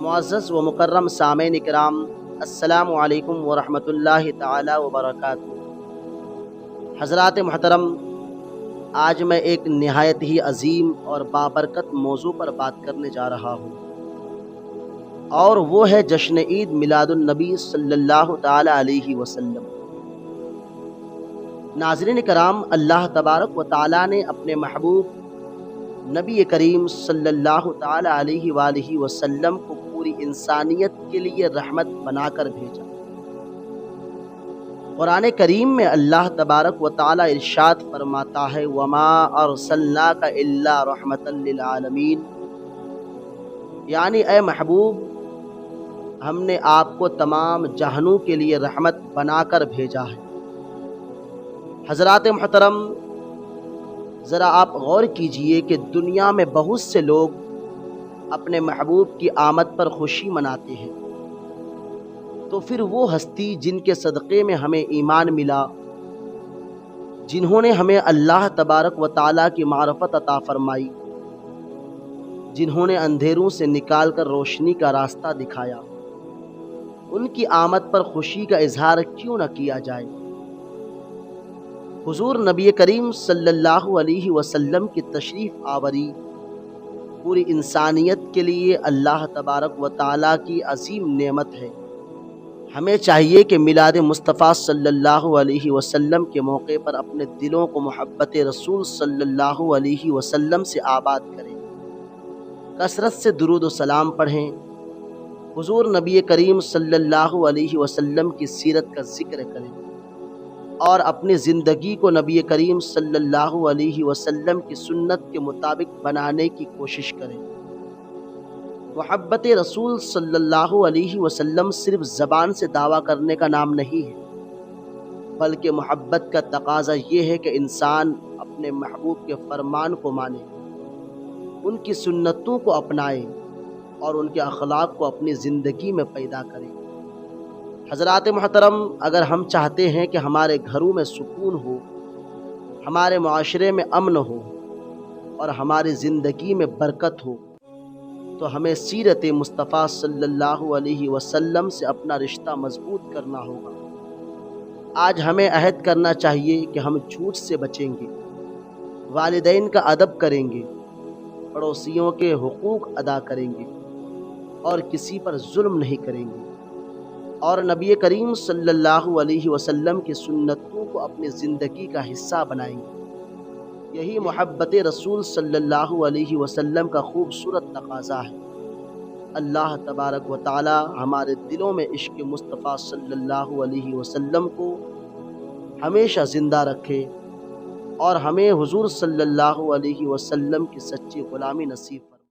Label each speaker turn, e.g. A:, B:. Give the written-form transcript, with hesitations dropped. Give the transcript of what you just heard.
A: معزز و مکرم سامعین کرام، السلام علیکم ورحمۃ اللہ تعالی وبرکاتہ۔ حضرات محترم، آج میں ایک نہایت ہی عظیم اور بابرکت موضوع پر بات کرنے جا رہا ہوں، اور وہ ہے جشن عید میلاد النبی صلی اللہ تعالی علیہ وسلم۔ ناظرین کرام، اللہ تبارک و تعالی نے اپنے محبوب نبی کریم صلی اللہ تعالی علیہ وآلہ وسلم کو پوری انسانیت کے لیے رحمت بنا کر بھیجا۔ قرآن کریم میں اللہ تبارک و تعالی ارشاد فرماتا ہے، وَمَا أَرْسَلْنَاكَ إِلَّا رَحْمَةً لِّلْعَالَمِينَ، یعنی اے محبوب، ہم نے آپ کو تمام جہانوں کے لیے رحمت بنا کر بھیجا ہے۔ حضرات محترم، ذرا آپ غور کیجئے کہ دنیا میں بہت سے لوگ اپنے محبوب کی آمد پر خوشی مناتے ہیں، تو پھر وہ ہستی جن کے صدقے میں ہمیں ایمان ملا، جنہوں نے ہمیں اللہ تبارک و تعالیٰ کی معرفت عطا فرمائی، جنہوں نے اندھیروں سے نکال کر روشنی کا راستہ دکھایا، ان کی آمد پر خوشی کا اظہار کیوں نہ کیا جائے۔ حضور نبی کریم صلی اللہ علیہ وسلم کی تشریف آوری پوری انسانیت کے لیے اللہ تبارک و تعالیٰ کی عظیم نعمت ہے۔ ہمیں چاہیے کہ میلاد مصطفیٰ صلی اللہ علیہ وسلم کے موقع پر اپنے دلوں کو محبت رسول صلی اللہ علیہ وسلم سے آباد کریں، کثرت سے درود و سلام پڑھیں، حضور نبی کریم صلی اللہ علیہ وسلم کی سیرت کا ذکر کریں، اور اپنی زندگی کو نبی کریم صلی اللہ علیہ وسلم کی سنت کے مطابق بنانے کی کوشش کریں۔ محبت رسول صلی اللہ علیہ وسلم صرف زبان سے دعویٰ کرنے کا نام نہیں ہے، بلکہ محبت کا تقاضا یہ ہے کہ انسان اپنے محبوب کے فرمان کو مانے، ان کی سنتوں کو اپنائے، اور ان کے اخلاق کو اپنی زندگی میں پیدا کرے۔ حضرات محترم، اگر ہم چاہتے ہیں کہ ہمارے گھروں میں سکون ہو، ہمارے معاشرے میں امن ہو، اور ہماری زندگی میں برکت ہو، تو ہمیں سیرت مصطفیٰ صلی اللہ علیہ وسلم سے اپنا رشتہ مضبوط کرنا ہوگا۔ آج ہمیں عہد کرنا چاہیے کہ ہم جھوٹ سے بچیں گے، والدین کا ادب کریں گے، پڑوسیوں کے حقوق ادا کریں گے، اور کسی پر ظلم نہیں کریں گے، اور نبی کریم صلی اللہ علیہ وسلم کی سنتوں کو اپنی زندگی کا حصہ بنائیں گے۔ یہی محبت رسول صلی اللہ علیہ وسلم کا خوبصورت تقاضا ہے۔ اللہ تبارک و تعالی ہمارے دلوں میں عشق مصطفیٰ صلی اللہ علیہ وسلم کو ہمیشہ زندہ رکھے، اور ہمیں حضور صلی اللہ علیہ وسلم کی سچی غلامی نصیب